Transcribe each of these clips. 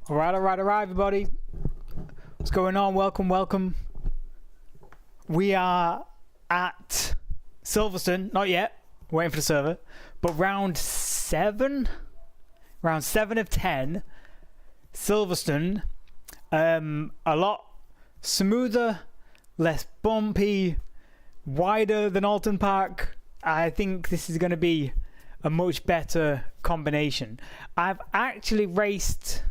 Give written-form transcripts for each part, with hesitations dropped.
All right, everybody. What's going on? Welcome. We are at Silverstone. Not yet. Waiting for the server. But round 7 of 10. Silverstone. A lot smoother, less bumpy, wider than Alton Park. I think this is going to be a much better combination. I've actually raced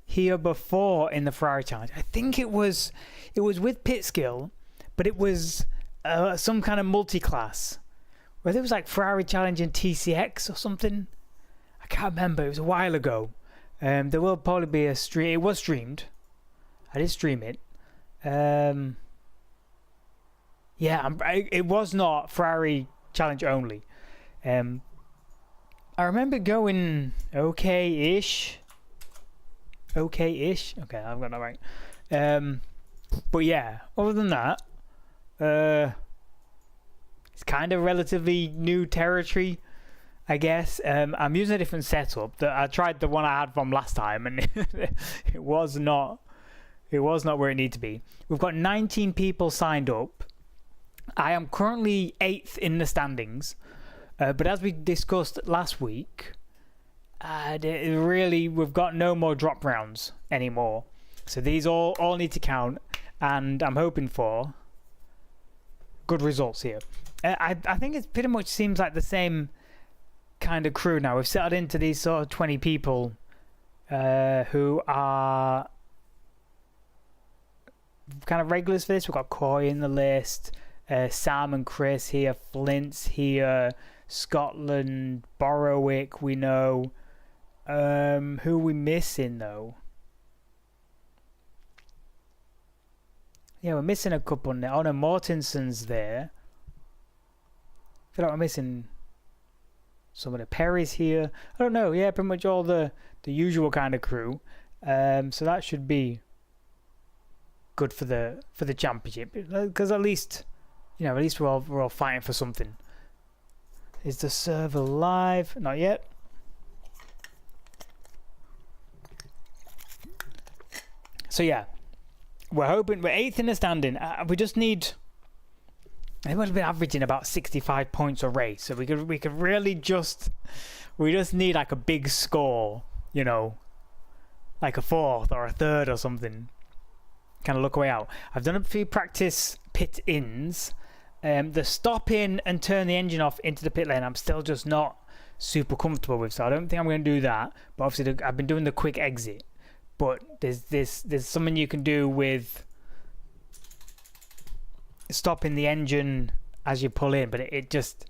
here before in the Ferrari Challenge. I think it was with pit skill, but it was some kind of multi-class, whether it was like Ferrari Challenge and TCX or something. I can't remember. It was a while ago. There will probably be a stream. It was streamed. I did stream it. It was not Ferrari Challenge only. I remember going okay-ish. Okay, I've got that right. But yeah, other than that, it's kind of relatively new territory, I guess. I'm using a different setup. I tried the one I had from last time, and it was not where it needed to be. We've got 19 people signed up. I am currently 8th in the standings, but as we discussed last week, we've got no more drop rounds anymore. So these all need to count, and I'm hoping for good results here. I think it pretty much seems like the same kind of crew now. We've settled into these sort of 20 people who are kind of regulars for this. We've got Coy in the list, Sam and Chris here, Flint's here, Scotland, Borrowick, we know. Who are we missing though? Yeah, we're missing a couple now. Oh no, Mortenson's there. I feel like we're missing some of the Perry's here. I don't know. Yeah, pretty much all the usual kind of crew. So that should be good for the championship, because at least we're all fighting for something. Is the server live? Not yet. So yeah, we're hoping we're 8th in the standing. We just need. I think we've been averaging about 65 points a race, so we could really we just need like a big score, like a 4th or a 3rd or something. Kind of look way out. I've done a few practice pit ins. The stop in and turn the engine off into the pit lane, I'm still just not super comfortable with, so I don't think I'm going to do that. But obviously, I've been doing the quick exit. But there's something you can do with stopping the engine as you pull in, but it just,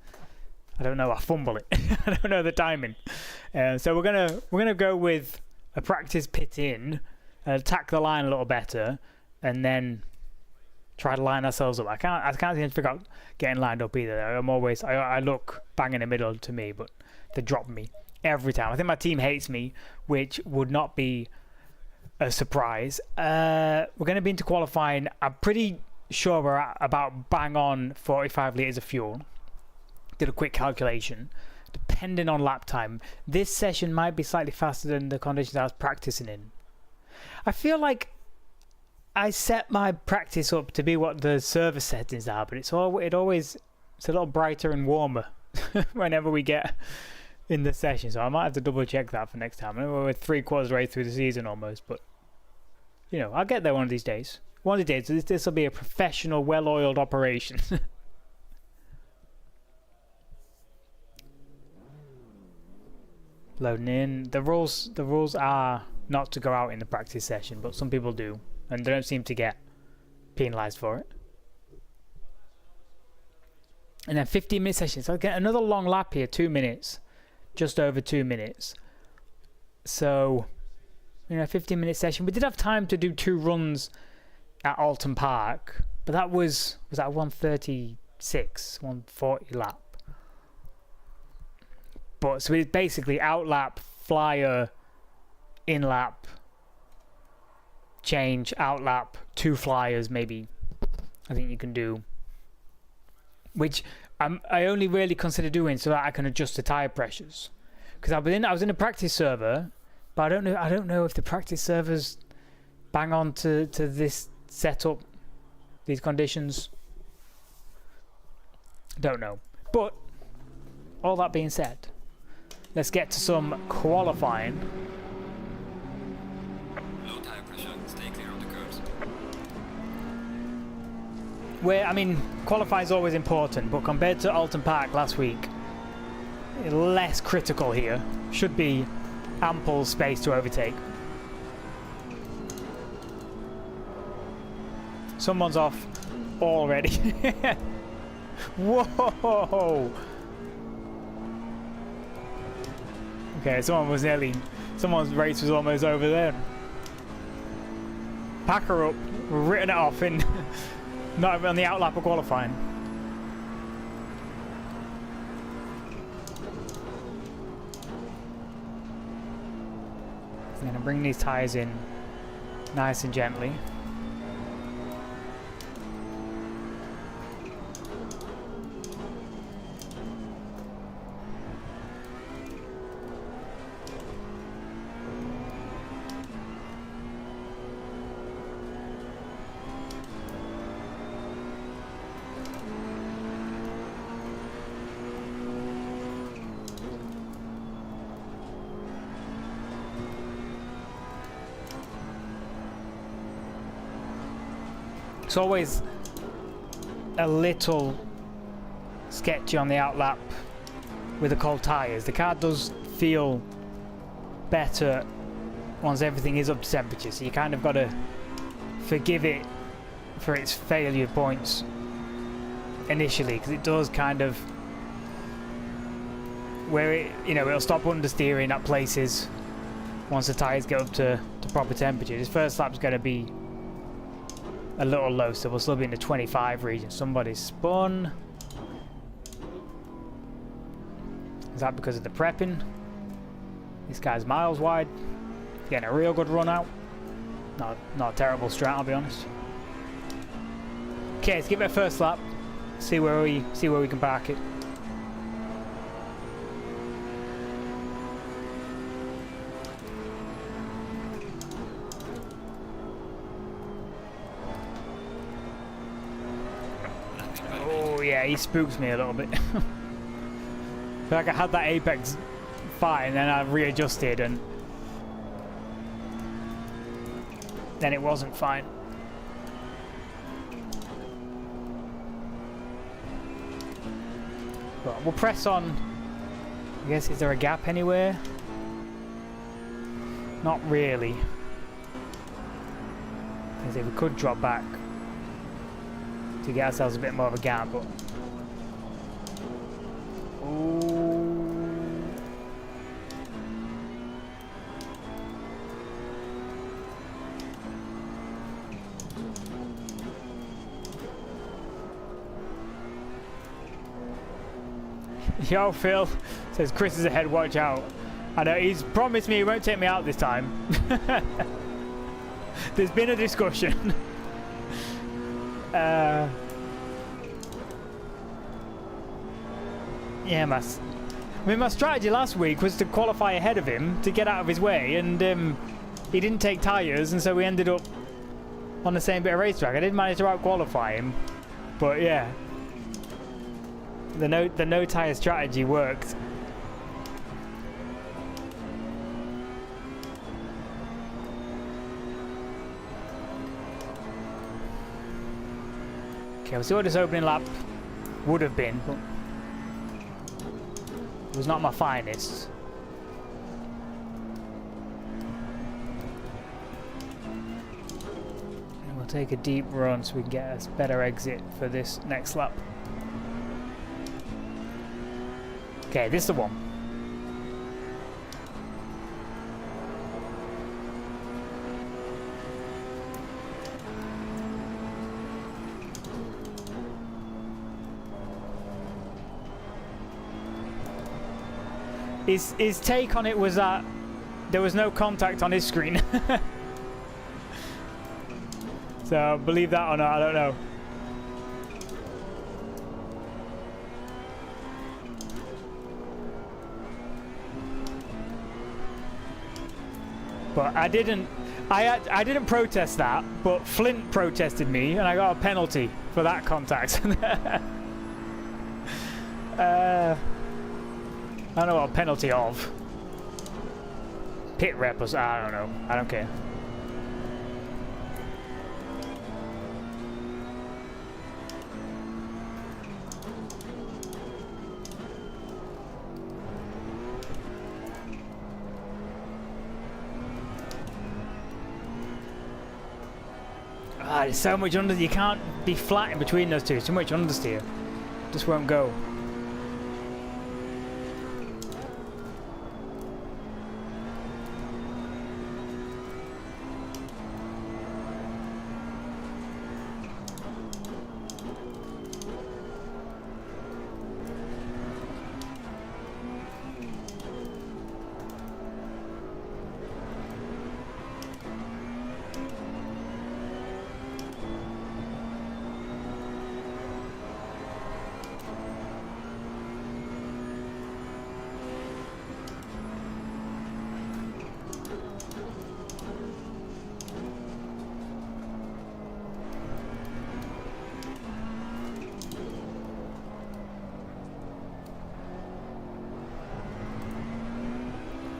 I don't know, I fumble it. I don't know the timing. So we're gonna go with a practice pit in, attack the line a little better, and then try to line ourselves up. I can't seem to figure out getting lined up either. I look bang in the middle to me, but they drop me every time. I think my team hates me, which would not be a surprise. We're going to be into qualifying. I'm pretty sure we're at about bang on 45 litres of fuel. Did a quick calculation. Depending on lap time, this session might be slightly faster than the conditions I was practicing in. I feel like I set my practice up to be what the server settings are, but it's a little brighter and warmer whenever we get in the session. So I might have to double check that for next time. I know we're 3/4 way through the season almost, but I'll get there one of these days. One of these days, this will be a professional, well-oiled operation. Loading in. The rules are not to go out in the practice session, but some people do, and they don't seem to get penalised for it. And then 15-minute session. So I get another long lap here, 2 minutes, just over 2 minutes. So, 15-minute session. We did have time to do 2 runs at Alton Park, but that was that 136, 140 lap. But so it's basically out lap, flyer, in lap, change, out lap, 2 flyers maybe. I think you can do, which I only really consider doing so that I can adjust the tire pressures. Because I was in a practice server But I don't know if the practice servers bang on to this setup, these conditions. Don't know. But all that being said, let's get to some qualifying. Low tire pressure, stay clear of the curves. Where, I mean, qualifying is always important, but compared to Alton Park last week, less critical here. Should be ample space to overtake. Someone's off already. Whoa! Okay, someone's race was almost over there. Pack her up, we've written it off in not even on the outlap of qualifying. I'm going to bring these tyres in nice and gently. It's always a little sketchy on the outlap with the cold tyres. The car does feel better once everything is up to temperature, so you kind of got to forgive it for its failure points initially, because it does kind of where it, you know, it'll stop understeering at places once the tyres get up to proper temperature. This first lap's going to be a little low, so we'll still be in the 25 region. Somebody's spun. Is that because of the prepping? This guy's miles wide. Getting a real good run out. Not a terrible strat, I'll be honest. Okay, let's give it a first lap. See where we can park it. Yeah, he spooks me a little bit. Feel like I had that apex fine, then I readjusted and then it wasn't fine. But we'll press on. I guess, is there a gap anywhere? Not really. As if we could drop back to get ourselves a bit more of a gap, but yo, Phil says Chris is ahead, watch out. I know, he's promised me he won't take me out this time. There's been a discussion. Yeah, my strategy last week was to qualify ahead of him to get out of his way, and he didn't take tyres, and so we ended up on the same bit of racetrack. I didn't manage to out-qualify him, but yeah, the no tyre strategy worked. Okay, we'll see what this opening lap would have been, but it was not my finest. And we'll take a deep run so we can get a better exit for this next lap. Okay, this is the one. His take on it was that there was no contact on his screen. So believe that or not, I don't know. But I didn't protest that, but Flint protested me and I got a penalty for that contact. I don't know what a penalty of. Pit rep or I don't know. I don't care. Ah, there's so much under. You can't be flat in between those two. Too much understeer. Just won't go.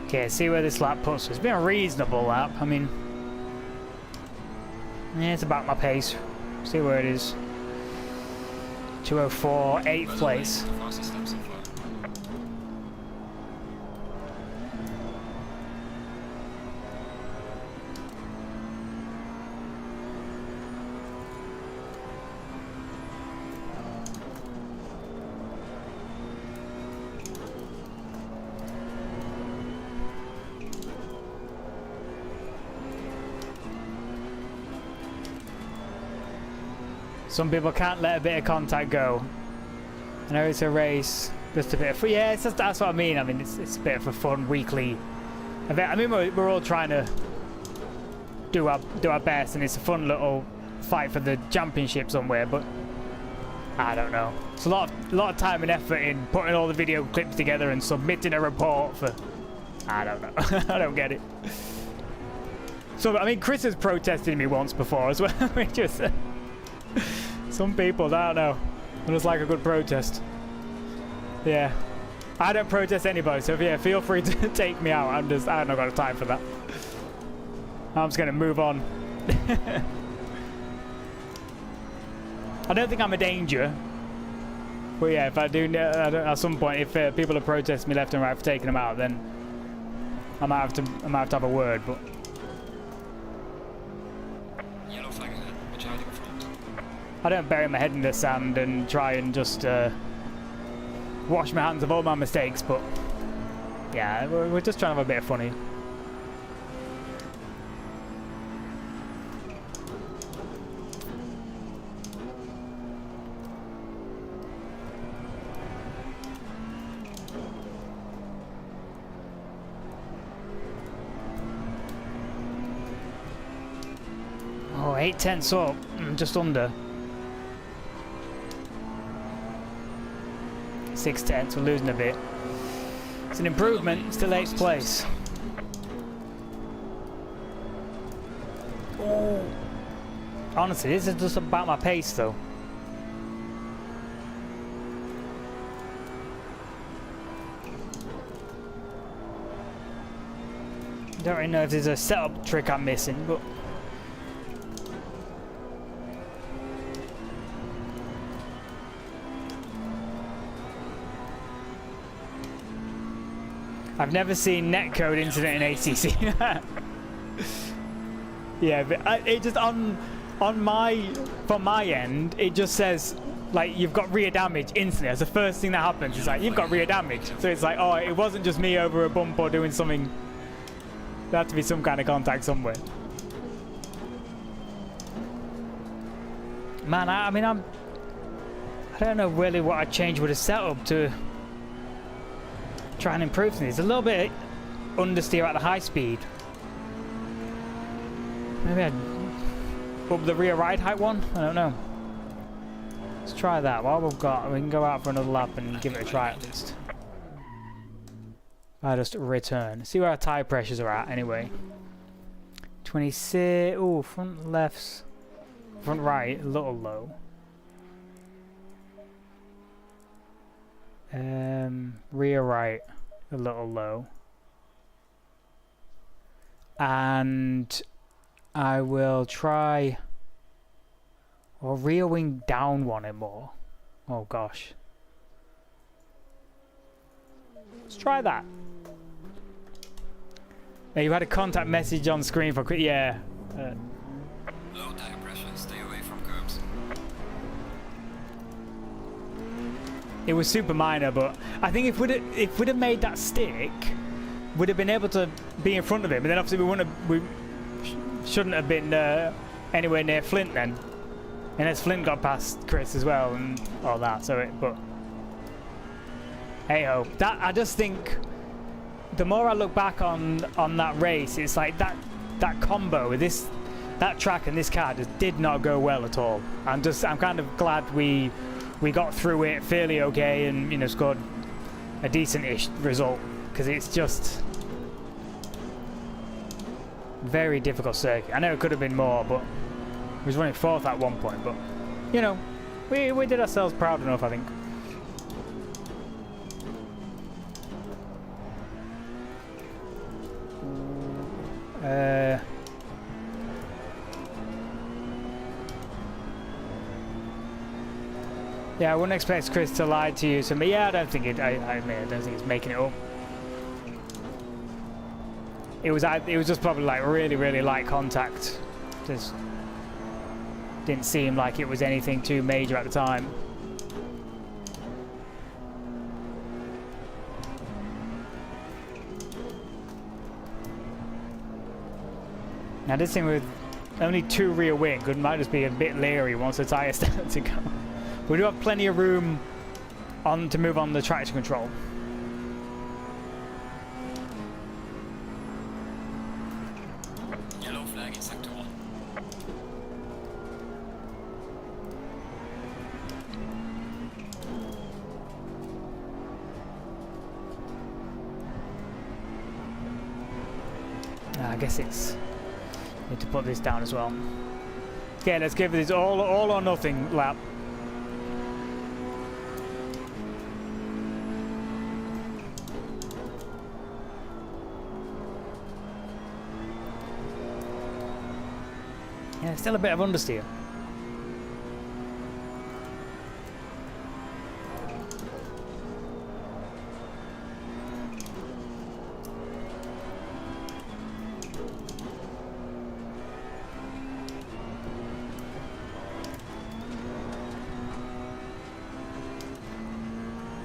Okay, see where this lap puts us. It's been a reasonable lap. I mean, yeah, it's about my pace. See where it is. 2:04, 8th place. Fastest lap so far. Some people can't let a bit of contact go. I know it's a race, just a bit of, yeah, it's just, that's what I mean. I mean, it's a bit of a fun weekly event. I mean, we're all trying to do our best, and it's a fun little fight for the championship somewhere. But I don't know. It's a lot of time and effort in putting all the video clips together and submitting a report for. I don't know. I don't get it. So I mean, Chris has protested me once before as well. We just. Some people, I don't know. It was like a good protest. Yeah. I don't protest anybody, so yeah, feel free to take me out. I haven't got time for that. I'm just gonna move on. I don't think I'm a danger. But yeah, if I do, at some point, if people are protesting me left and right for taking them out, then I might have to have a word. But Yellow flag ahead. Watch out in front. I don't bury my head in the sand and try and just wash my hands of all my mistakes, but yeah, we're just trying to have a bit of fun here. Oh, 8/10 up, just under. 6/10, we're losing a bit. It's an improvement, still 8th place. Oh. Honestly, this is just about my pace though. I don't really know if there's a setup trick I'm missing, but I've never seen netcode incident in ACC. Yeah, but it just from my end, it just says like you've got rear damage instantly. That's the first thing that happens. It's like you've got rear damage. So it's like, oh, it wasn't just me over a bump or doing something. There had to be some kind of contact somewhere. Man, I mean, I don't know really what I'd change with a setup to try and improve things. A little bit understeer at the high speed. Maybe I'd up the rear ride height one? I don't know. Let's try that. While we can go out for another lap and give it a try at least. I just return. See where our tire pressures are at anyway. 26. Oh, front left's. Front right, a little low. Rear right, a little low. And I will try. Or rear wing down one it more. Oh gosh. Let's try that. Now you had a contact message on screen for yeah. Low tire pressure, stay away from curbs. It was super minor, but I think if we'd have made that stick, we'd have been able to be in front of him. And then obviously we shouldn't have been anywhere near Flint then. Unless Flint got past Chris as well and all that. So but hey ho, that I just think the more I look back on that race, it's like that combo with that track and this car just did not go well at all. I'm kind of glad we got through it fairly okay and, you know, scored a decent-ish result, because it's just very difficult circuit. I know it could have been more, but we was running fourth at one point, but you know, we did ourselves proud enough, I think. Yeah, I wouldn't expect Chris to lie to you. So, but yeah, I don't think I don't think it's making it up. It was just probably like really light contact. Just didn't seem like it was anything too major at the time. Now this thing with only 2 rear wing might just be a bit leery once the tyres start to go. We do have plenty of room to move on the traction control. Yellow flag in sector 1. I guess it's need to put this down as well. Okay, let's give this all or nothing lap. Yeah, still a bit of understeer.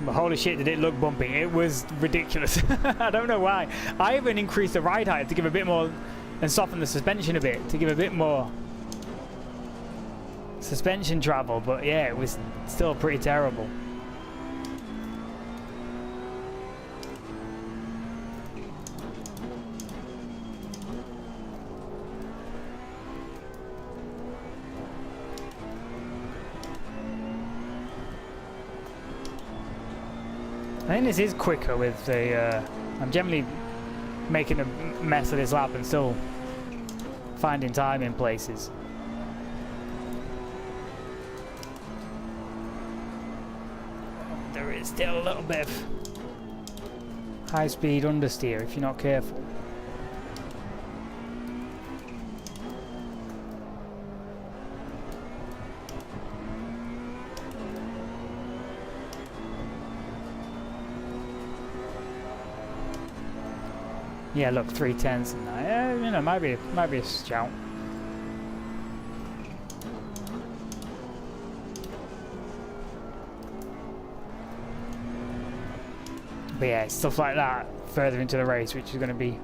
But holy shit, did it look bumpy. It was ridiculous. I don't know why. I even increased the ride height to give a bit more and soften the suspension a bit to give a bit more suspension travel, but yeah, it was still pretty terrible. I think this is quicker with the I'm generally making a mess of this lap and still finding time in places. There is still a little bit of high-speed understeer if you're not careful. Yeah, look, 3/10 and that. You know, might be a shout. But yeah, stuff like that further into the race, which is going to be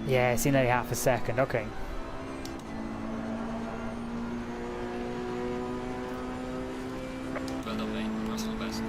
yeah, it's in only half a second. Okay. Well done, mate. Personal best.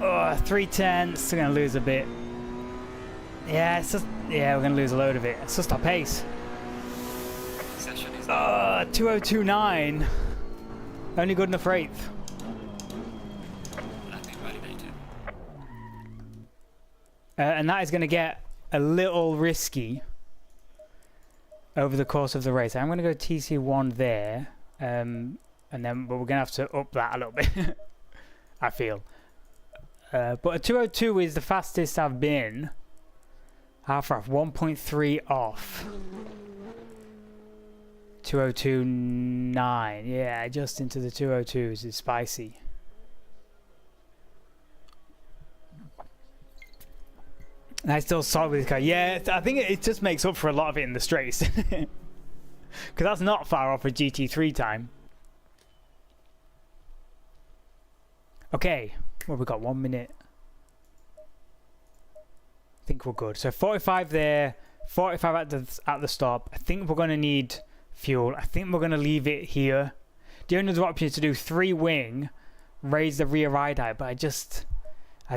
Oh, 3/10. We're gonna lose a bit. Yeah, it's just, yeah, we're gonna lose a load of it. It's just our pace. Session is 2029. Only good enough for 8th. landing validated. And that is going to get a little risky over the course of the race. I'm going to go TC1 there, and then but we're going to have to up that a little bit. I feel. But a 202 is the fastest I've been. How far off? 1.3 off. 202.9. Yeah, just into the 202s is spicy. And I still saw with this car. Yeah, I think it just makes up for a lot of it in the straights. Because that's not far off a GT3 time. Okay, well, we've got 1 minute. I think we're good. So 45 there, 45 at the stop. I think we're going to need fuel. I think we're going to leave it here. The only other option is to do 3 wing, raise the rear ride height, but I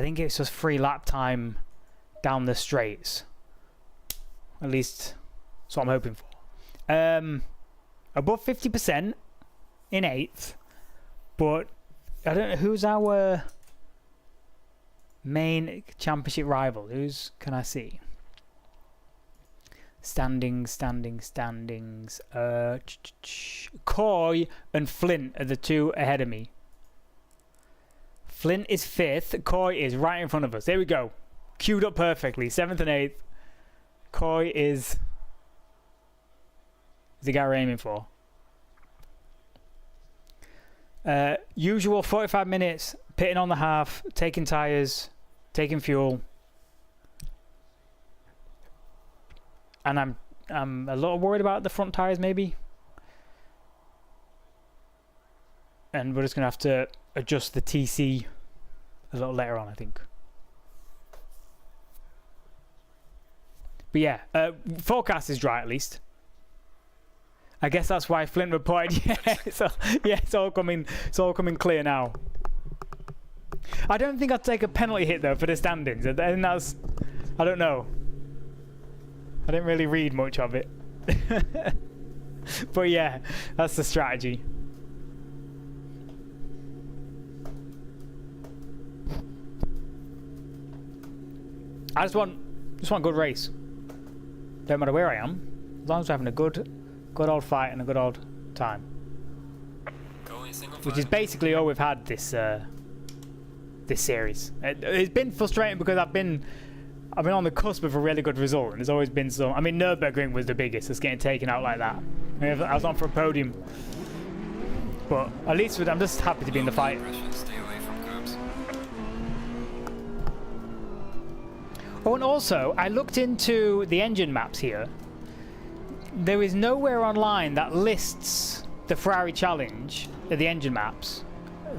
think it's just free lap time down the straights. At least that's what I'm hoping for. Above 50% in 8th, but I don't know who's our main championship rival. Who's can I see? Standings. Coy and Flint are the 2 ahead of me. Flint is 5th. Coy is right in front of us. There we go. Queued up perfectly. 7th and 8th. Coy is the guy we're aiming for. Usual 45 minutes. Pitting on the half. Taking tyres. Taking fuel. And I'm a little worried about the front tyres maybe. And we're just going to have to adjust the TC a little later on, I think. But yeah, forecast is dry at least. I guess that's why Flint reported. It's all coming clear now. I don't think I'd take a penalty hit though for the standings. And that's, I don't know. I didn't really read much of it. But yeah, that's the strategy. I just want a good race. Don't matter where I am, as long as we're having a good old fight and a good old time. Which is basically all we've had this series. It's been frustrating because I've been on the cusp of a really good result, and there's always been some. I mean, Nürburgring was the biggest. It's getting taken out like that. I mean, I was on for a podium, but at least I'm just happy to be in the fight. Oh, and also, I looked into the engine maps here. There is nowhere online that lists the Ferrari Challenge, the engine maps,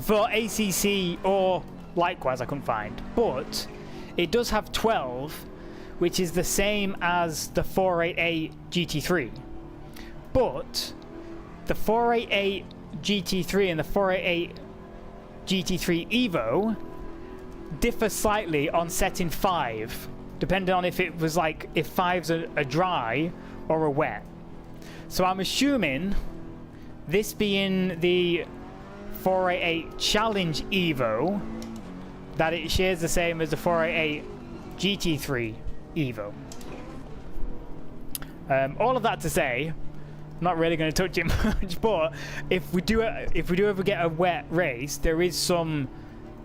for ACC or likewise I couldn't find. But it does have 12, which is the same as the 488 GT3. But the 488 GT3 and the 488 GT3 Evo differ slightly on setting 5, depending on if it was like if 5's a dry or a wet. So I'm assuming this being the 488 Challenge Evo, that it shares the same as the 488 GT3 Evo. All of that to say, I'm not really going to touch it much, but if we do ever get a wet race, there is some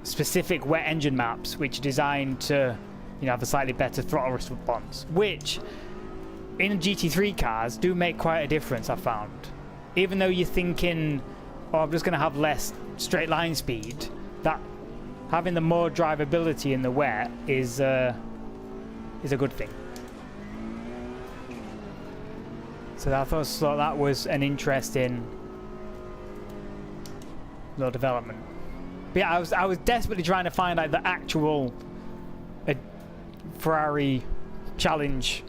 specific wet engine maps which are designed to, you know, have a slightly better throttle response, which in GT3 cars do make quite a difference, I found. Even though you're thinking, oh, I'm just going to have less straight line speed, that having the more drivability in the wet is a good thing. So I thought that was an interesting little development. But yeah, I was desperately trying to find like the actual Ferrari Challenge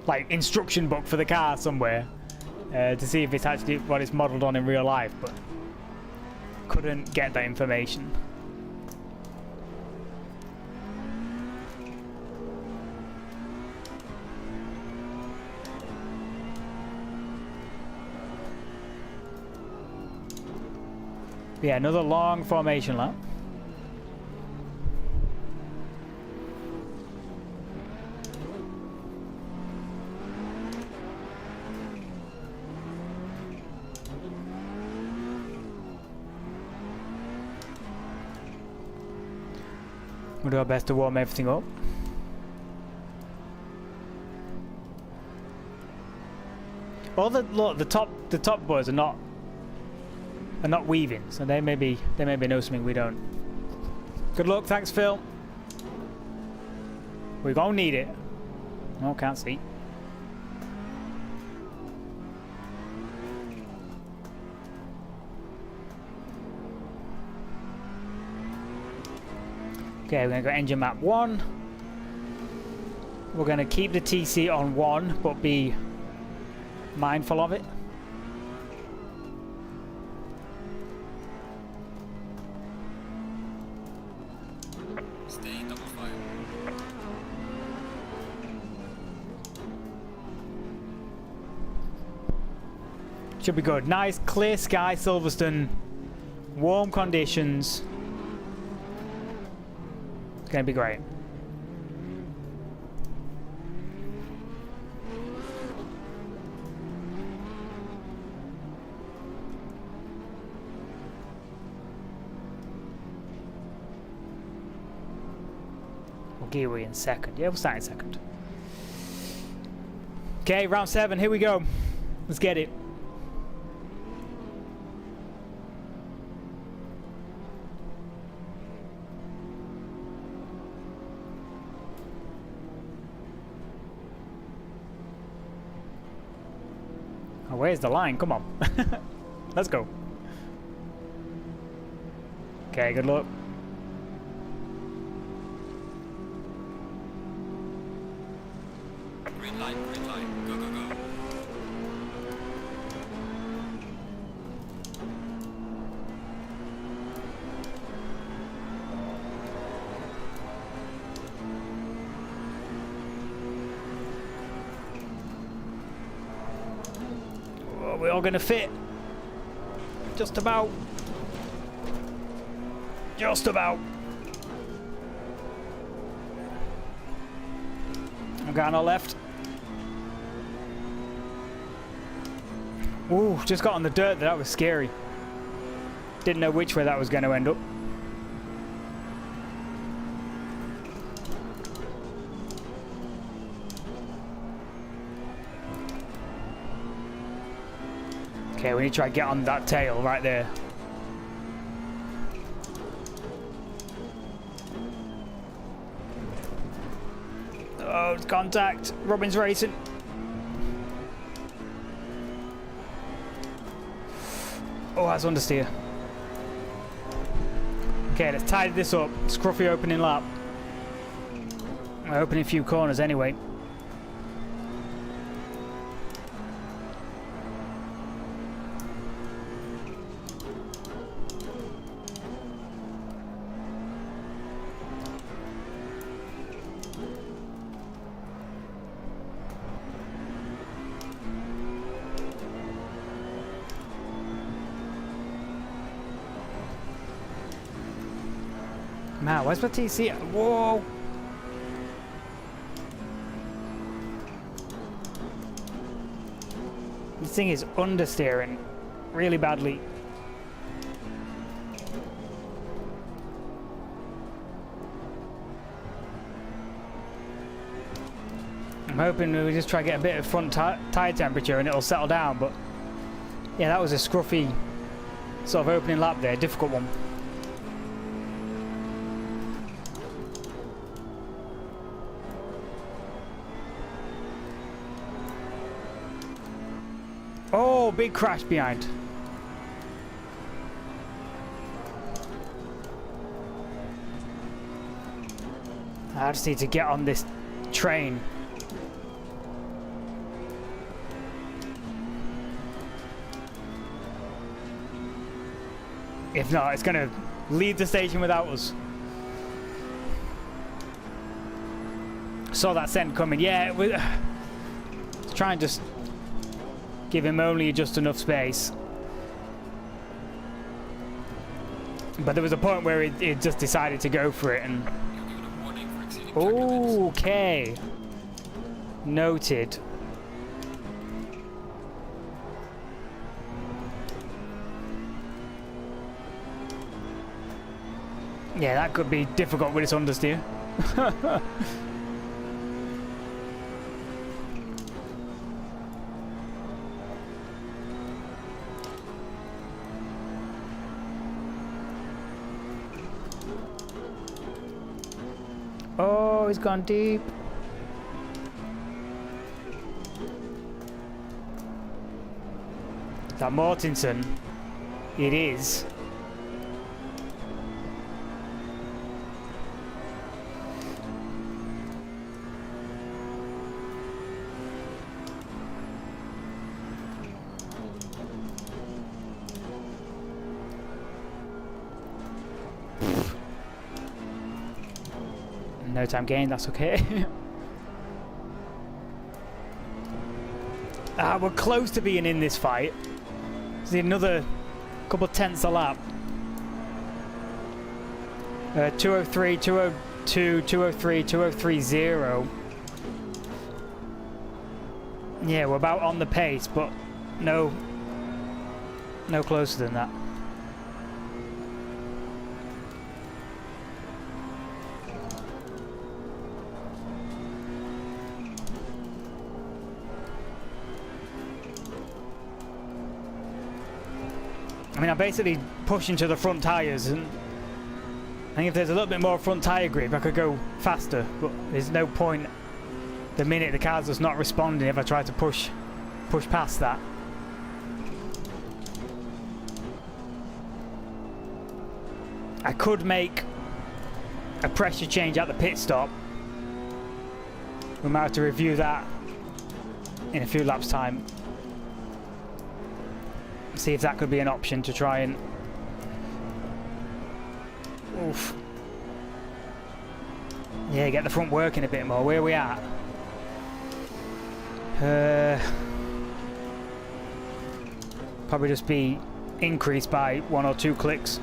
like instruction book for the car somewhere to see if it's actually what it's modelled on in real life, but couldn't get that information. Yeah, another long formation lap. We'll do our best to warm everything up. All the top boys are not weaving, so they maybe know something we don't. Good luck, thanks Phil. We're gonna need it. Oh, can't see. Okay, we're gonna go engine map 1. We're gonna keep the TC on 1, but be mindful of it. Stay in double file. Should be good. Nice clear sky, Silverstone. Warm conditions. It's gonna be great. What gear are we in? Second. Yeah, we'll start in second. Okay, round 7. Here we go. Let's get it. Oh, where's the line? Come on. Let's go. Okay, good luck. Green line, go, go, go. Oh, we're all gonna fit. Just about. Just about. I'm going on our left. Ooh, just got on the dirt. That was scary. Didn't know which way that was going to end up. Okay, we need to try to get on that tail right there. Oh, it's contact. Robin's racing. Oh, that's understeer. Okay, let's tidy this up. Scruffy opening lap. We're opening a few corners anyway. Man, where's my TC? Whoa! This thing is understeering really badly. I'm hoping we just try to get a bit of front tire temperature and it'll settle down, but yeah, that was a scruffy sort of opening lap there, difficult one. Oh, big crash behind. I just need to get on this train. If not, it's going to leave the station without us. Saw that send coming. Yeah, let's try and just give him only just enough space. But there was a point where it just decided to go for it, and You're given a warning for exceeding track limits. okay, noted. Yeah, that could be difficult with this understeer. Oh, he's gone deep. Is that Mortensen? It is. No time gain, that's okay. We're close to being in this fight. There's another couple tenths a lap. 203, 202, 203, 203.0. Yeah, we're about on the pace, but no closer than that. I mean, I'm basically pushing to the front tyres, and I think if there's a little bit more front tyre grip, I could go faster, but there's no point the minute the car's just not responding if I try to push past that. I could make a pressure change at the pit stop. We might have to review that in a few laps' time. See if that could be an option to try and... Oof. Yeah, get the front working a bit more. Where are we at? Probably just be increased by 1 or 2 clicks.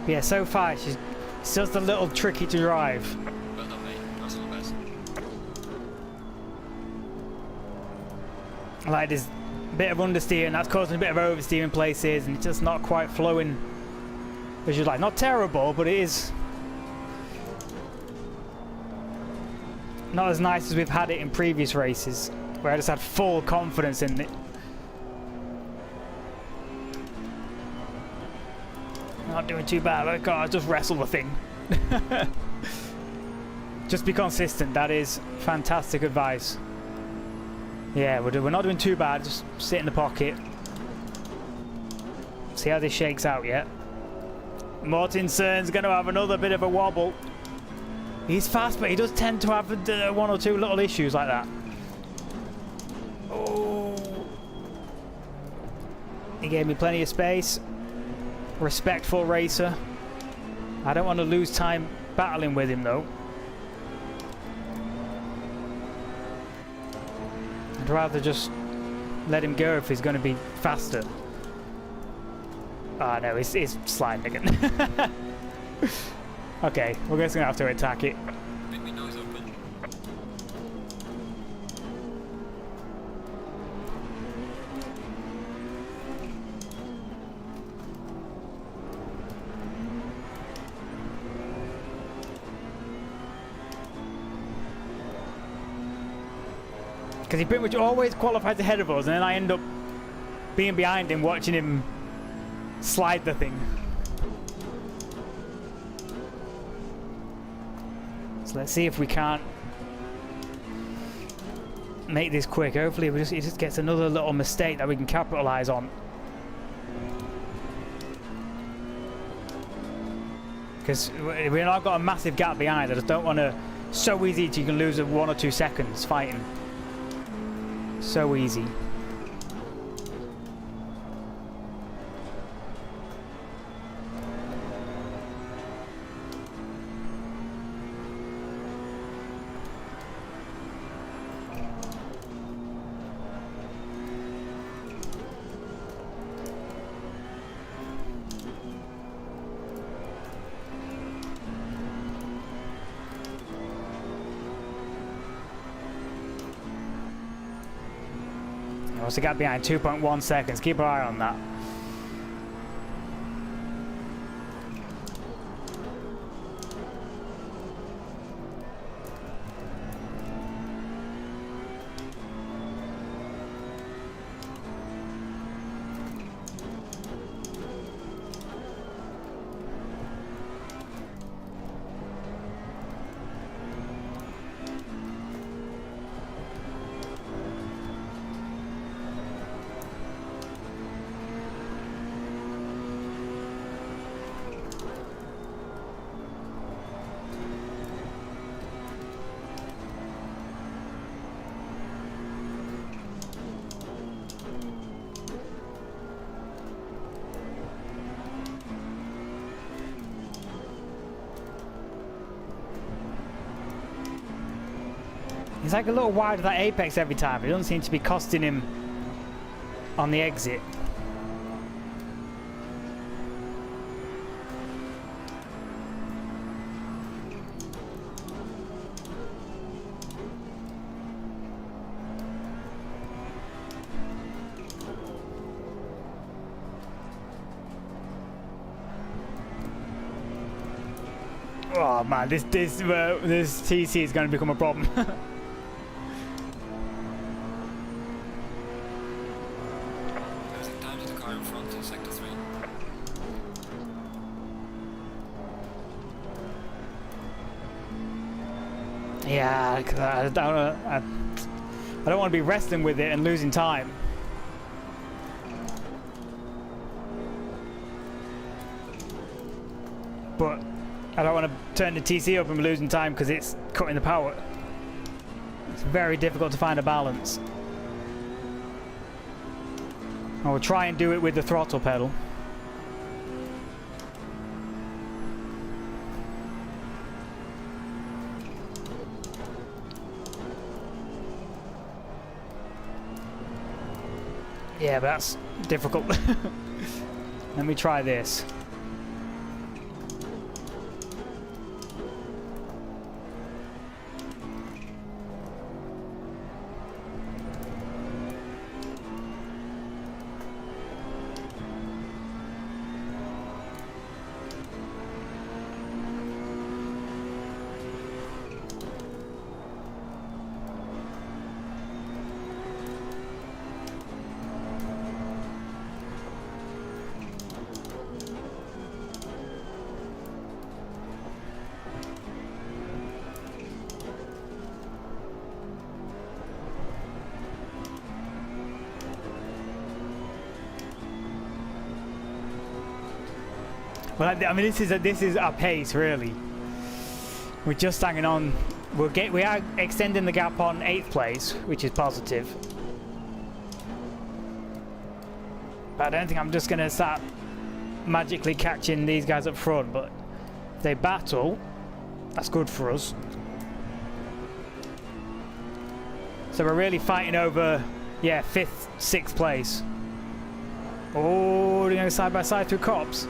Yeah, so far she's just a little tricky to drive. Well done, mate. That's all the best. Like there's a bit of understeer and that's causing a bit of oversteer in places, and it's just not quite flowing as you'd like. Not terrible, but it is not as nice as we've had it in previous races, where I just had full confidence in it. Not doing too bad. I can't just wrestle the thing. Just be consistent. That is fantastic advice. Yeah, we're not doing too bad. Just sit in the pocket. See how this shakes out yet. Mortensen's going to have another bit of a wobble. He's fast, but he does tend to have 1 or 2 little issues like that. Oh. He gave me plenty of space. Respectful racer. I don't want to lose time battling with him though. I'd rather just let him go if he's going to be faster. Ah, no, he's sliding again. Okay, we're just going to have to attack it. Make me nose open. Because he pretty much always qualifies ahead of us, and then I end up being behind him, watching him slide the thing. So let's see if we can't make this quick. Hopefully he just gets another little mistake that we can capitalize on. Because we've not got a massive gap behind. I just don't want to. So easy you can lose 1 or 2 seconds fighting. So easy. What's the gap behind? 2.1 seconds. Keep an eye on that. He's like a little wide of that apex every time. It doesn't seem to be costing him on the exit. Oh man, this TC is going to become a problem. Yeah, I don't want to be wrestling with it and losing time. But I don't want to turn the TC up and be losing time because it's cutting the power. It's very difficult to find a balance. I will try and do it with the throttle pedal. Yeah, but that's difficult. Let me try this. Well, I mean, this is our pace, really. We're just hanging on. We are extending the gap on 8th place, which is positive. But I don't think I'm just going to start magically catching these guys up front. But if they battle, that's good for us. So we're really fighting over, yeah, 5th, 6th place. Oh, they're going side by side through cops.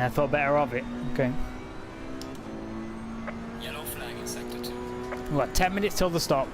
I thought better of it. Okay. Yellow flag in sector 2. We've got 10 minutes till the stop.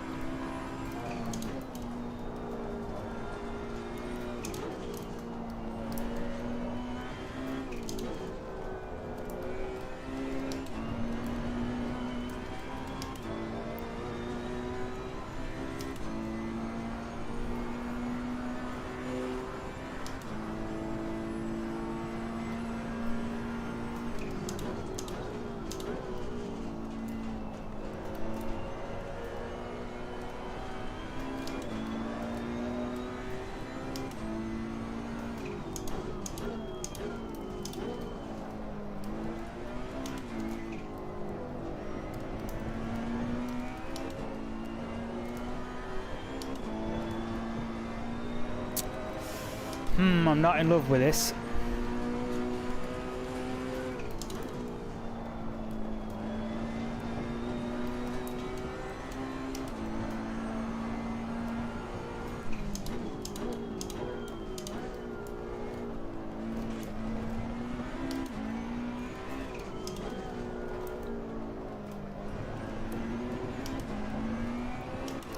I'm not in love with this.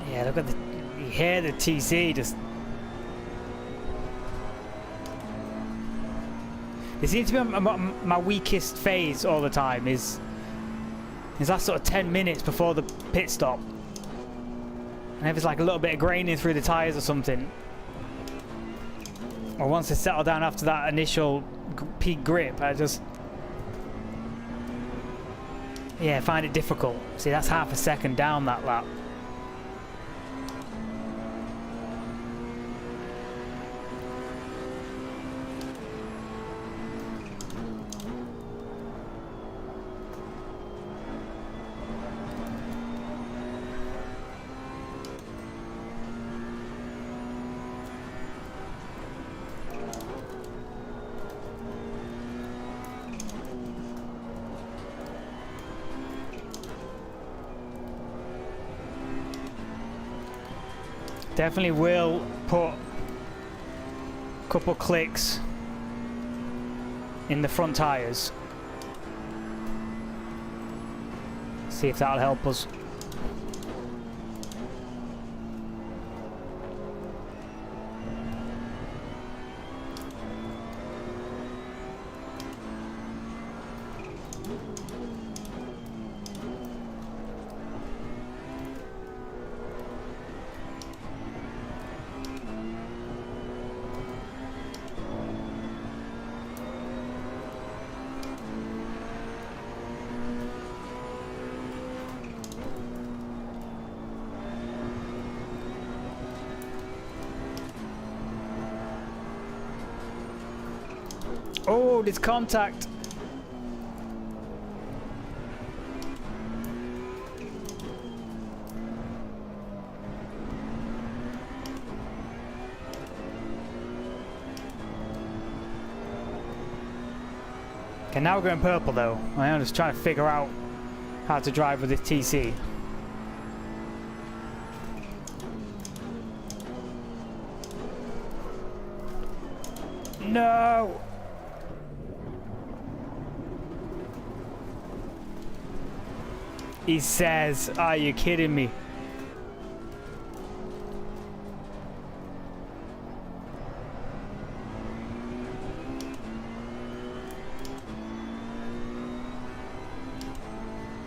Yeah, look at the, you hear the TC just. It seems to be my weakest phase all the time is that sort of 10 minutes before the pit stop. And if it's like a little bit of graining through the tyres or something, or once they settle down after that initial peak grip, I just, yeah, find it difficult. See, that's half a second down that lap. Definitely will put a couple clicks in the front tyres. See if that'll help us. Oh, there's contact. Okay, now we're going purple though. I am just trying to figure out how to drive with this TC. No! He says, are you kidding me?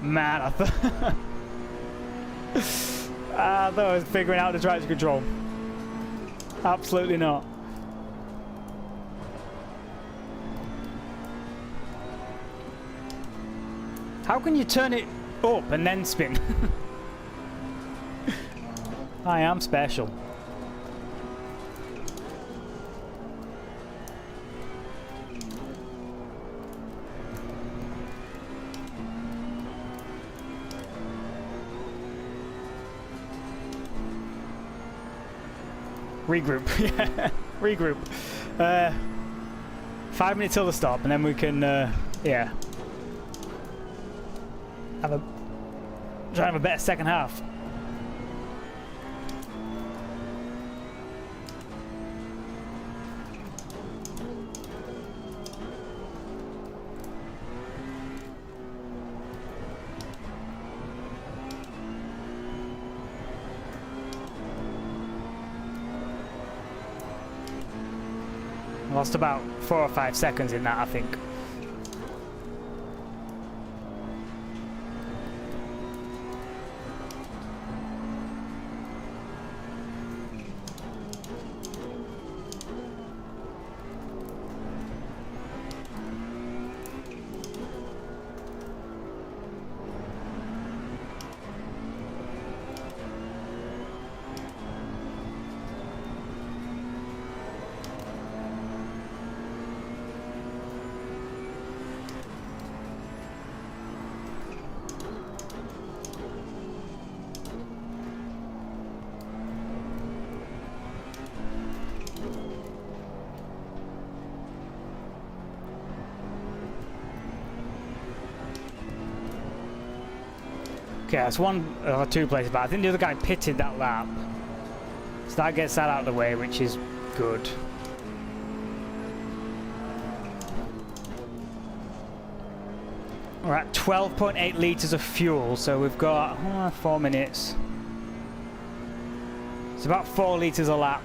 Man, I thought I was figuring out the traction control. Absolutely not. How can you turn it up and then spin? I am special. Regroup. Yeah, regroup. 5 minutes till the stop, and then we can, yeah, try and have a better second half. Lost about 4 or 5 seconds in that, I think. Okay, that's one or two places, but I think the other guy pitted that lap. So that gets that out of the way, which is good. We're at 12.8 litres of fuel, so we've got 4 minutes. It's about 4 litres a lap.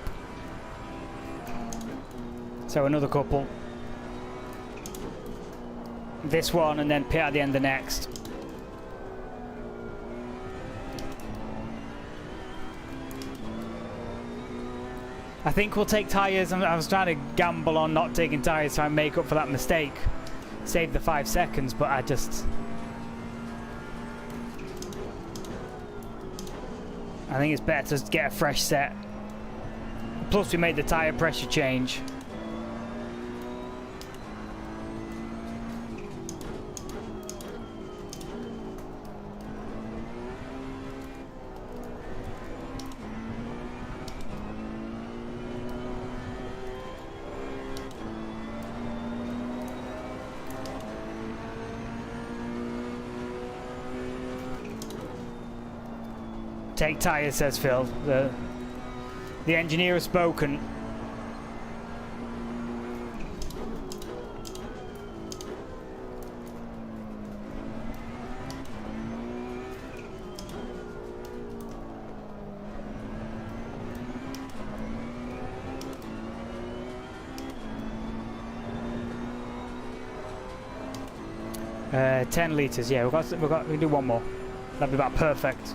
So another couple. This one and then pit at the end of the next. I think we'll take tyres. I was trying to gamble on not taking tyres to try and make up for that mistake. Save the 5 seconds, but I think it's better to get a fresh set. Plus we made the tyre pressure change. Take tyres, says Phil. The engineer has spoken. Uh, 10 litres, yeah, we can do one more. That'd be about perfect.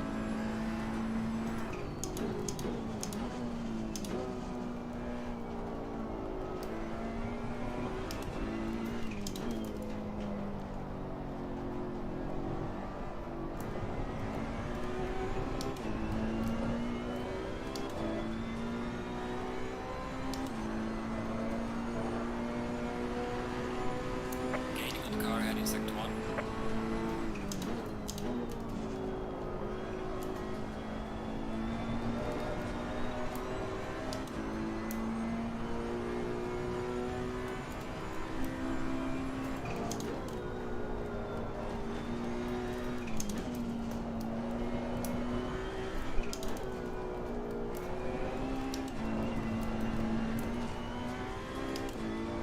Car heading sector 1.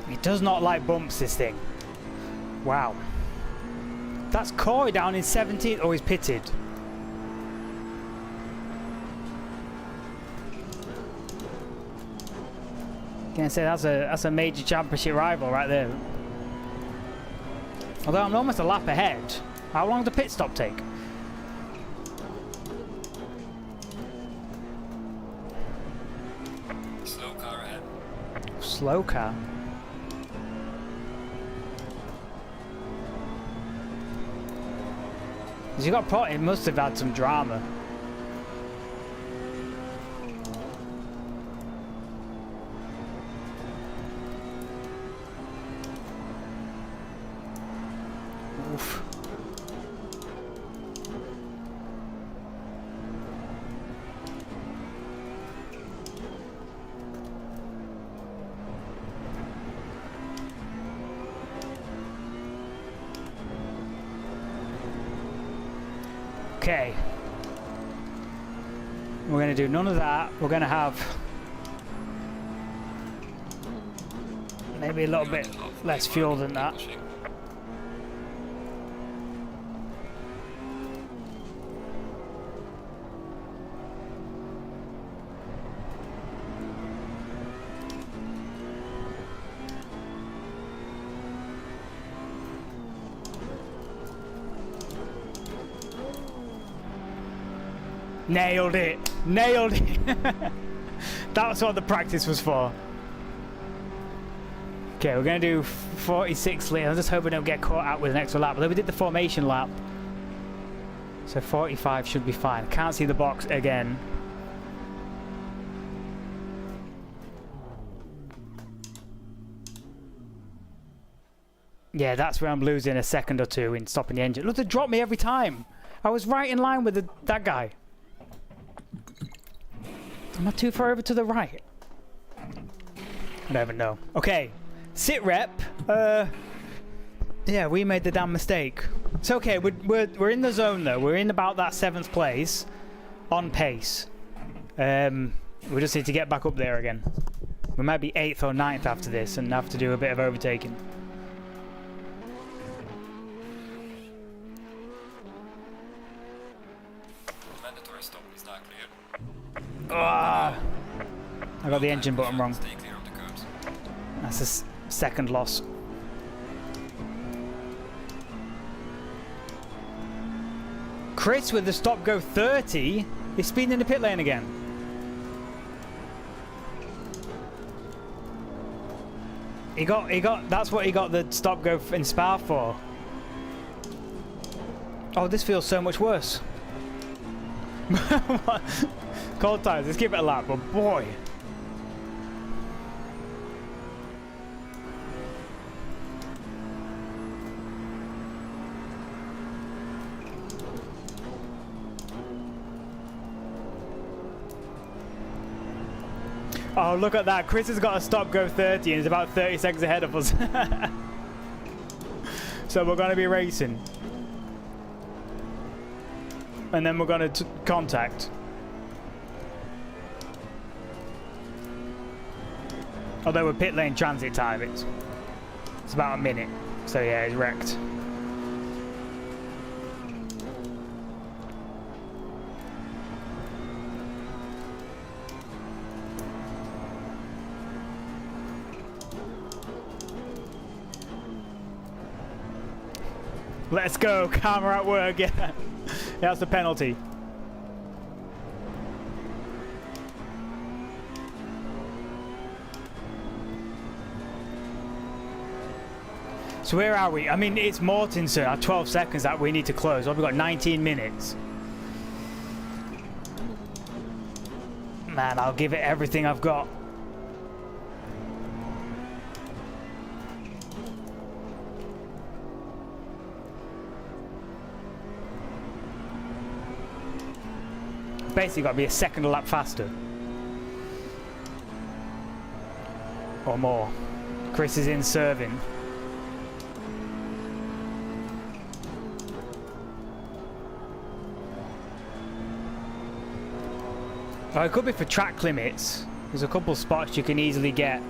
It does not like bumps, this thing. Wow. That's Corey down in 17th. Oh, he's pitted. Can I say that's a major championship rival right there. Although I'm almost a lap ahead. How long does the pit stop take? Slow car ahead. Slow car. He got pot. It must have had some drama. Oof. Okay, we're going to do none of that. We're going to have maybe a little bit less fuel than that. Nailed it! Nailed it! That's what the practice was for. Okay, we're going to do 46 litres. I'm just hoping we don't get caught out with an extra lap. But then we did the formation lap. So 45 should be fine. Can't see the box again. Yeah, that's where I'm losing a second or two in stopping the engine. Look, they dropped me every time. I was right in line with that guy. Am I too far over to the right? I don't even know. Okay, sit rep. Yeah, we made the damn mistake. It's okay. We're in the zone though. We're in about that 7th place, on pace. We just need to get back up there again. We might be 8th or 9th after this and have to do a bit of overtaking. Mandatory stop is not clear. Ah! I got the engine button wrong. Stay clear of the curbs. That's a second loss. Chris with the stop go 30 is speeding in the pit lane again. He got that's what he got the stop go in Spa for. Oh, this feels so much worse. Cold tires, let's give it a lap, but boy. Oh, look at that. Chris has got a stop go 30 and is about 30 seconds ahead of us. So we're going to be racing. And then we're going to contact. Although we're pit lane transit time, it's about a minute. So yeah, it's wrecked. Let's go, camera at work. Yeah, that's the penalty. So where are we? I mean, it's Mortensen at 12 seconds that we need to close. Well, we've got 19 minutes. Man, I'll give it everything I've got. Basically got to be a second a lap faster. Or more. Chris is in serving. Oh, it could be for track limits. There's a couple spots you can easily get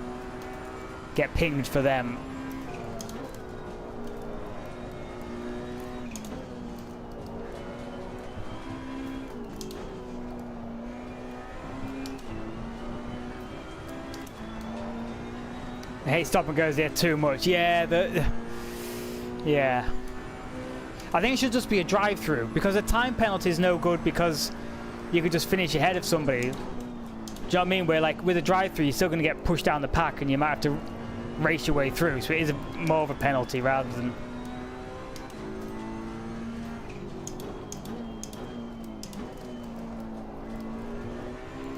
pinged for them. I hate stop and goes there too much. Yeah, yeah. I think it should just be a drive-through because a time penalty is no good because you could just finish ahead of somebody. Do you know what I mean? Where like with a drive-through, you're still going to get pushed down the pack and you might have to race your way through. So it is more of a penalty rather than.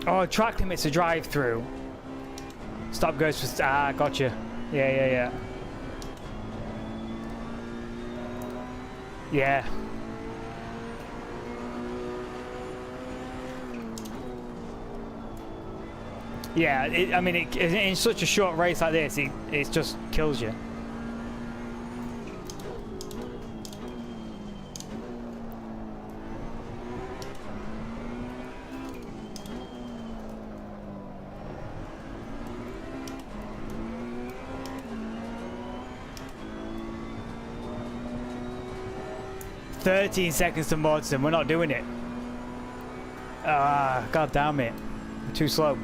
Oh, track limit's a drive-through. Stop goes for gotcha. Yeah. Yeah. Yeah, I mean, in such a short race like this, it just kills you. "13 seconds to Mortensen. We're not doing it. God damn it. We're too slow.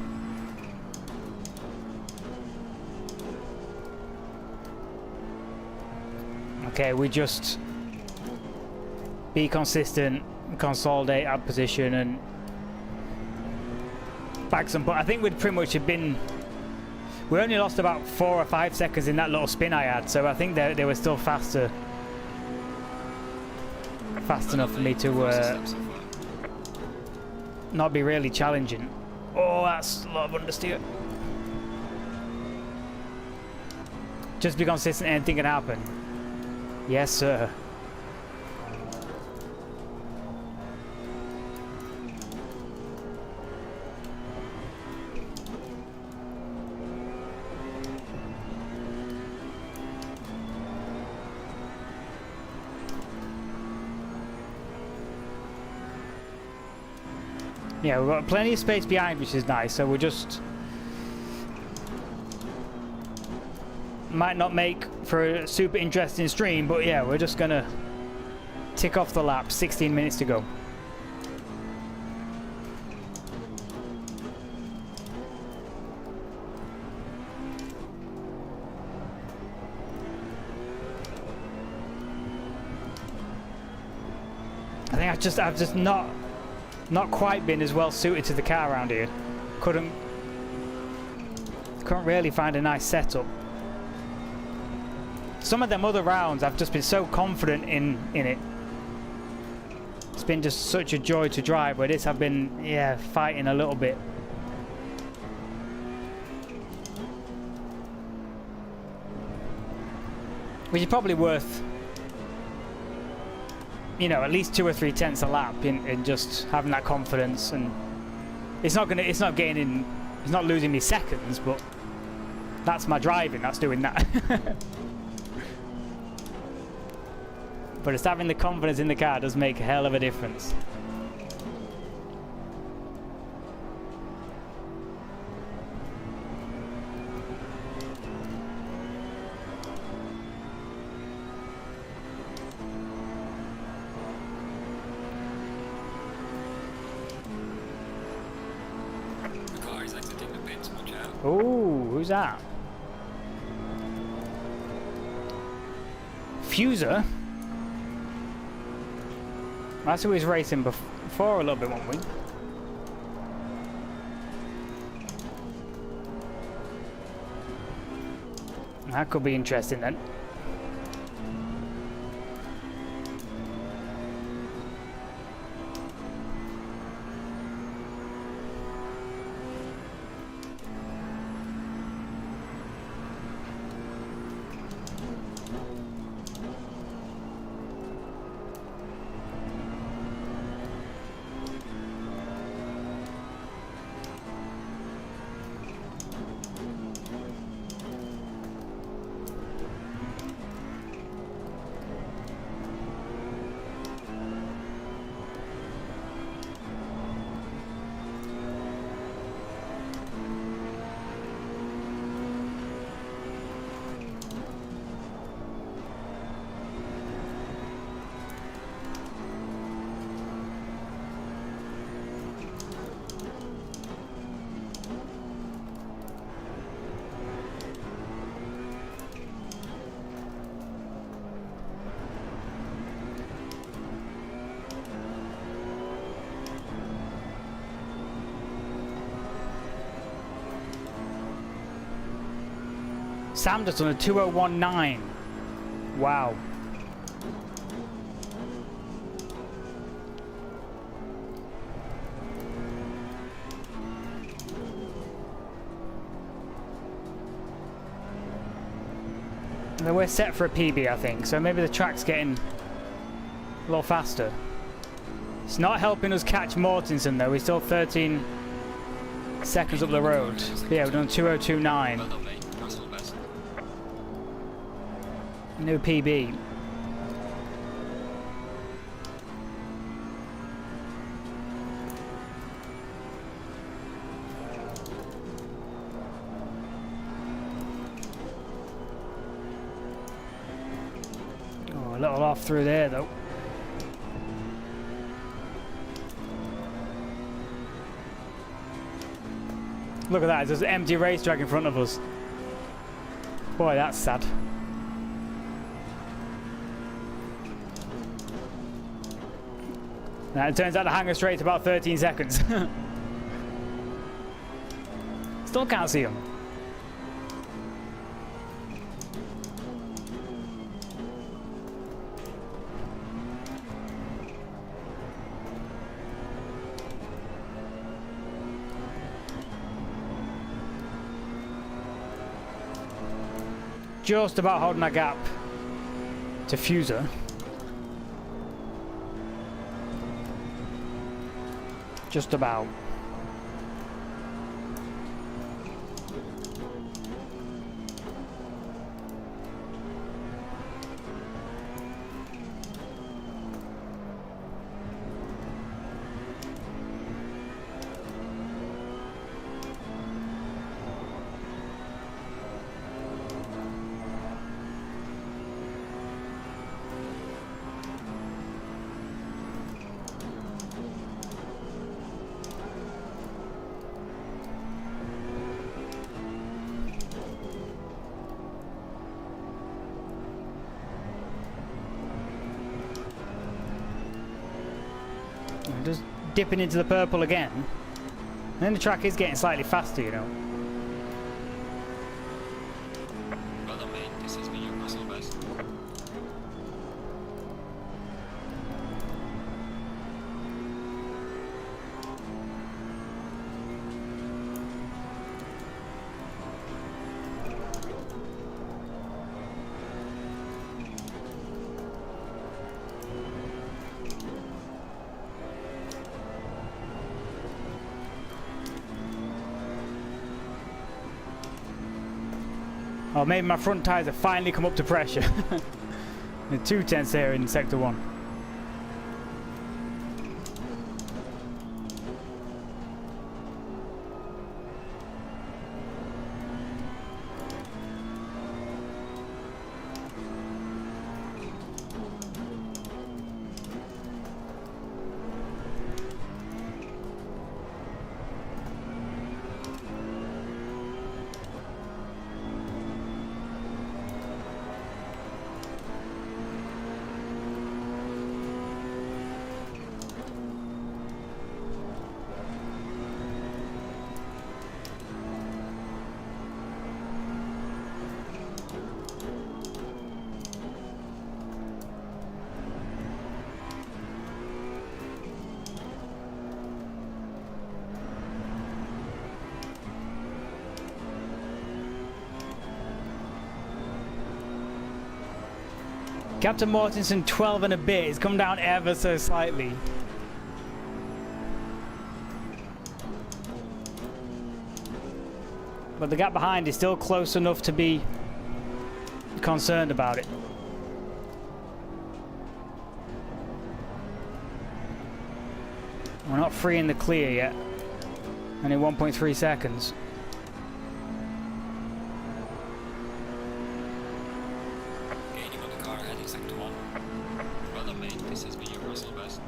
Okay, we just be consistent, consolidate our position, and bag some points. I think we'd pretty much have been. We only lost about 4 or 5 seconds in that little spin I had, so I think they were still fast enough for me to not be really challenging. Oh, that's a lot of understeer. Just be consistent, anything can happen. Yes, sir. Yeah, we've got plenty of space behind, which is nice. So we're just might not make for a super interesting stream, but yeah, we're just gonna tick off the lap. 16 minutes to go. I think I've just not quite been as well suited to the car around here. Couldn't really find a nice setup. Some of them other rounds I've just been so confident in it. It's been just such a joy to drive, where this I've been, yeah, fighting a little bit. Which is probably worth, you know, at least 2 or 3 tenths a lap in just having that confidence. And it's not losing me seconds, but that's my driving that's doing that. But it's having the confidence in the car does make a hell of a difference. The car is exiting the pits, watch out. Oh, who's that? Fuser? That's who he was racing before a little bit, won't we? That could be interesting then. Sam just on a 2019. Wow. And we're set for a PB, I think, so maybe the track's getting a little faster. It's not helping us catch Mortensen though, we're still 13 seconds up the road. But yeah, we're done 2029. Well done, mate. That's all best. New PB. Oh, a little off through there though. Look at that, there's an empty racetrack in front of us. Boy, that's sad. Now it turns out the hangar straight's about 13 seconds. Still can't see him. Just about holding that gap to Fuser. Just about. dipping into the purple again. And then the track is getting slightly faster, you know. Well done, mate. This has been your personal best. Oh, maybe my front tyres have finally come up to pressure. The 210s there in sector 1. Captain Mortensen 12 and a bit. He's come down ever so slightly. But the gap behind is still close enough to be concerned about it. We're not free in the clear yet. Only 1.3 seconds. Gaining on the car heading sector 1. Well done, mate. This has been your personal best.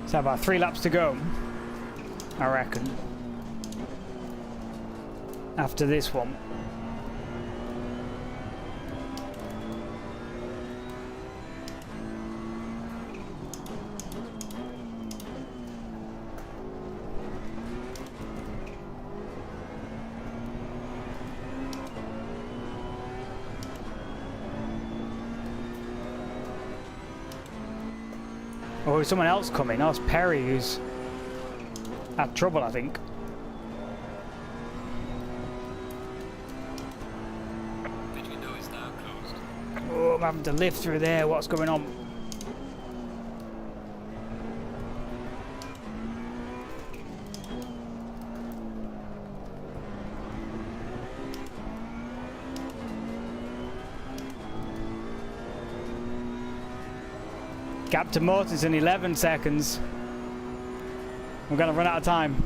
So about 3 laps to go, I reckon, after this one. Oh, there's someone else coming. Oh, it's Perry who's had trouble, I think. Pit window is now closed. Oh, I'm having to lift through there. What's going on? Gap to Mortensen 11 seconds. We're going to run out of time.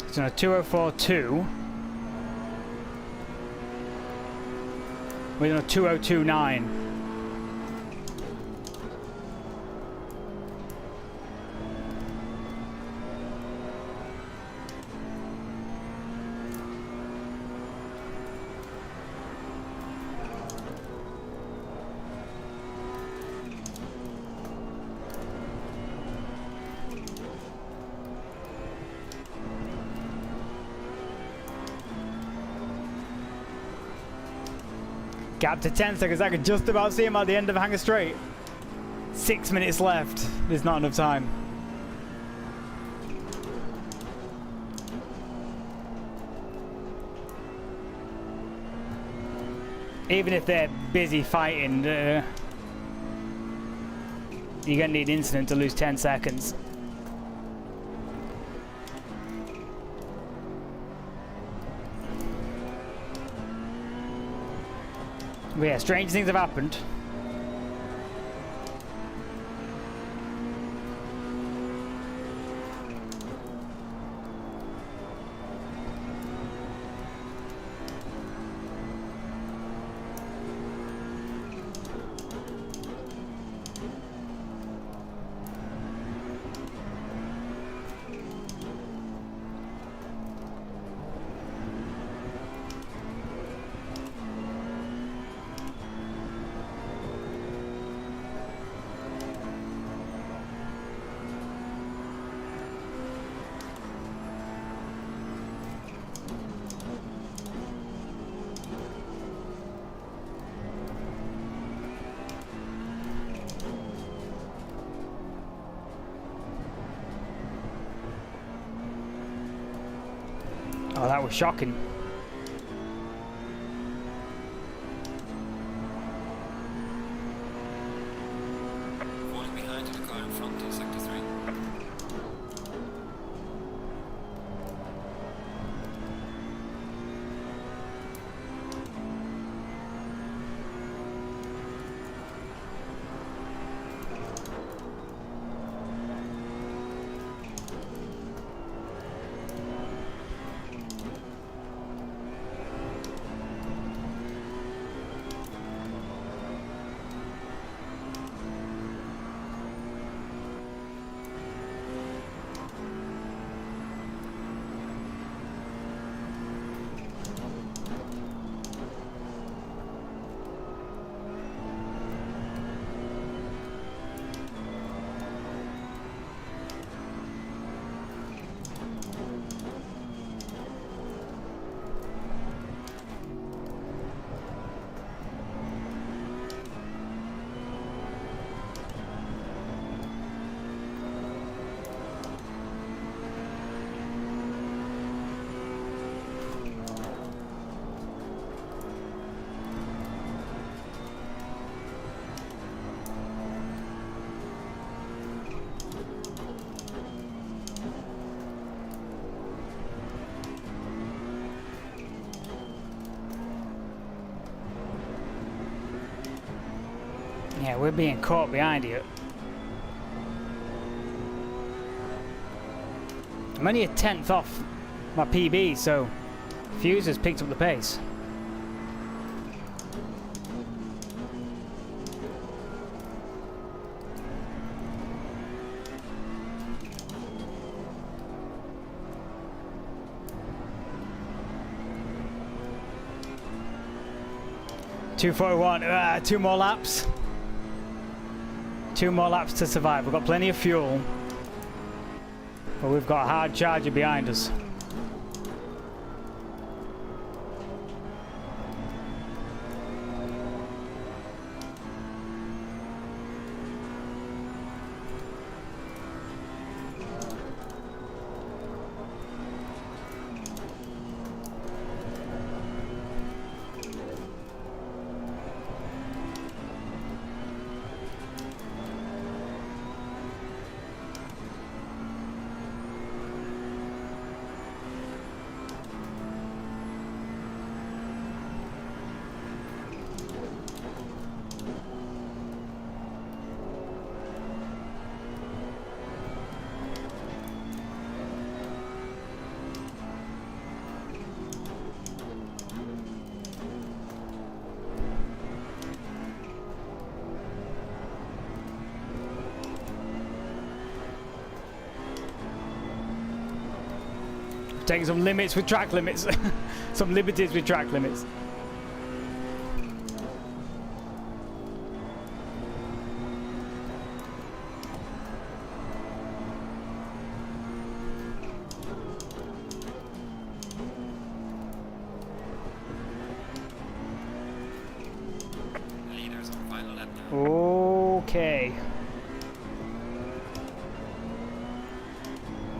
It's on a 2:04.2. We're on a 2:02.9. Gap to 10 seconds. I could just about see him at the end of Hangar Straight. 6 minutes left. There's not enough time. Even if they're busy fighting, you're going to need incident to lose 10 seconds. But yeah, strange things have happened. Oh, that was shocking. Falling behind to the car in front in sector 3. Yeah, we're being caught behind you. I'm only a 10th off my PB, so Fuse has picked up the pace. .241, 2 more laps. 2 more laps to survive. We've got plenty of fuel, but we've got a hard charger behind us. Taking some limits with track limits. Some liberties with track limits. Leaders on final lap now. Okay.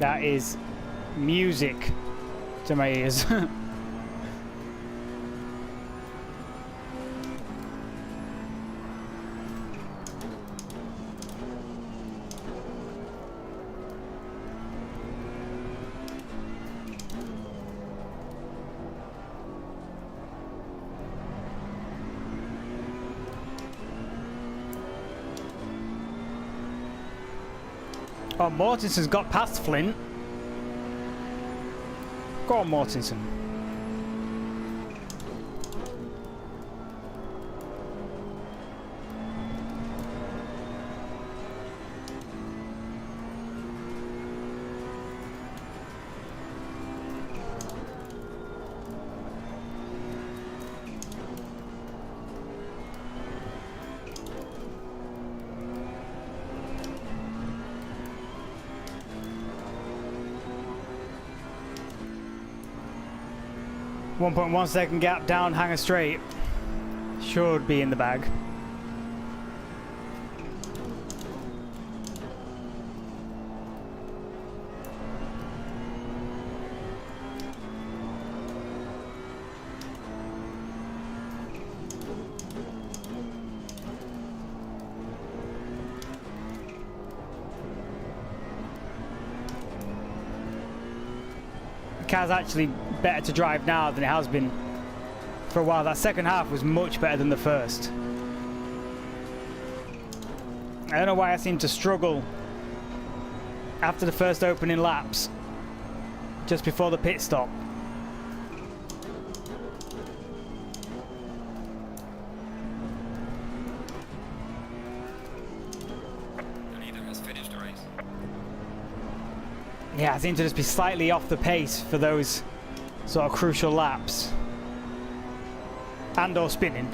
That is music to my ears. Oh, Mortensen's got past Flint. Go on, Mortensen. .1 second gap down, hanger straight. Should be in the bag. The car's actually better to drive now than it has been for a while. That second half was much better than the first. I don't know why I seem to struggle after the first opening laps, just before the pit stop. The leader has finished the race. Yeah, I seem to just be slightly off the pace for those sort of crucial laps. And or spinning.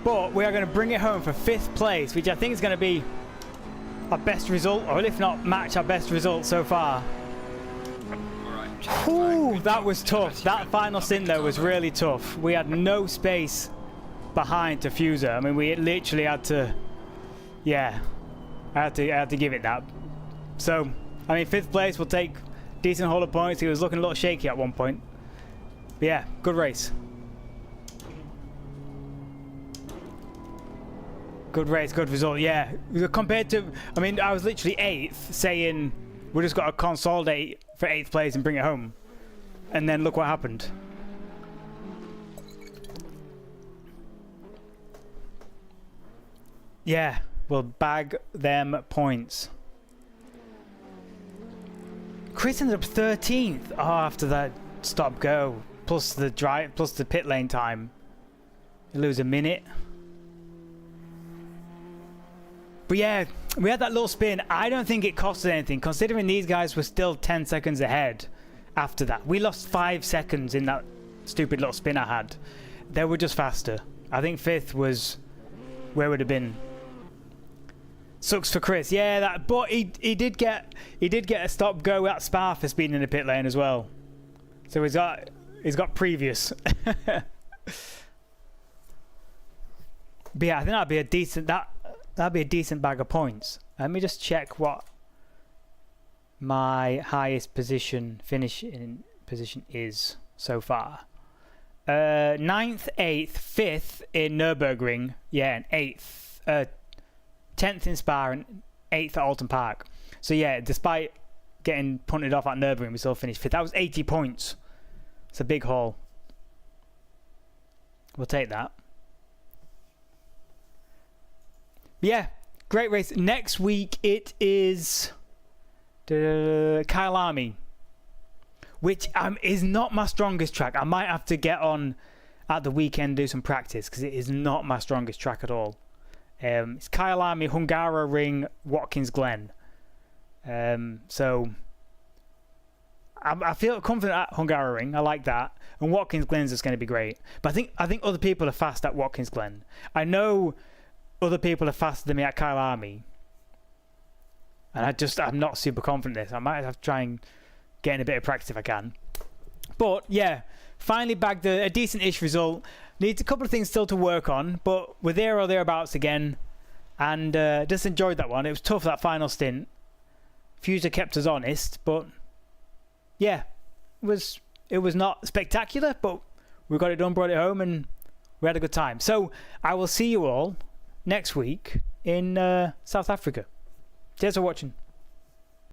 But we are going to bring it home for 5th place, which I think is going to be our best result, or if not match our best result so far. Ooh, that was tough. That final stint though was really tough. We had no space behind to fuse her. I mean, we literally had to, yeah, I had to give it that. So, I mean, 5th place will take decent haul of points. He was looking a little shaky at one point. But yeah, good race. Good race, good result, yeah. Compared to, I mean, I was literally 8th saying we just got to consolidate for 8th place and bring it home. And then look what happened. Yeah, we'll bag them points. Chris ended up 13th. Oh, after that stop go, plus the drive, plus the pit lane time. You lose a minute. But yeah, we had that little spin. I don't think it costed anything, considering these guys were still 10 seconds ahead after that. We lost 5 seconds in that stupid little spin I had. They were just faster. I think 5th was where it would have been. Sucks for Chris. Yeah, that. But he did get a stop go at Spa for speeding in the pit lane as well. So he's got previous. But yeah, I think that'd be a decent That'd be a decent bag of points. Let me just check what my highest finish in position is so far. 9th, 8th, 5th in Nürburgring. Yeah, and 8th. 10th in Spa and 8th at Alton Park. So yeah, despite getting punted off at Nürburgring, we still finished 5th. That was 80 points. It's a big haul. We'll take that. Yeah, great race. Next week it is Kyalami, which is not my strongest track. I might have to get on at the weekend, do some practice, because it is not my strongest track at all. It's Kyalami, Hungaroring, Watkins Glen. So I feel confident at Hungaroring. I like that, and Watkins Glen's just going to be great. But I think other people are fast at Watkins Glen. I know other people are faster than me at Kyalami, and I'm not super confident in this. I might have to try and get in a bit of practice if I can. But yeah, finally bagged a decent-ish result. Needs a couple of things still to work on, but we're there or thereabouts again, and just enjoyed that one. It was tough, that final stint. Fuser kept us honest, but yeah, it was not spectacular, but we got it done, brought it home, and we had a good time. So I will see you all next week in South Africa. Cheers for watching.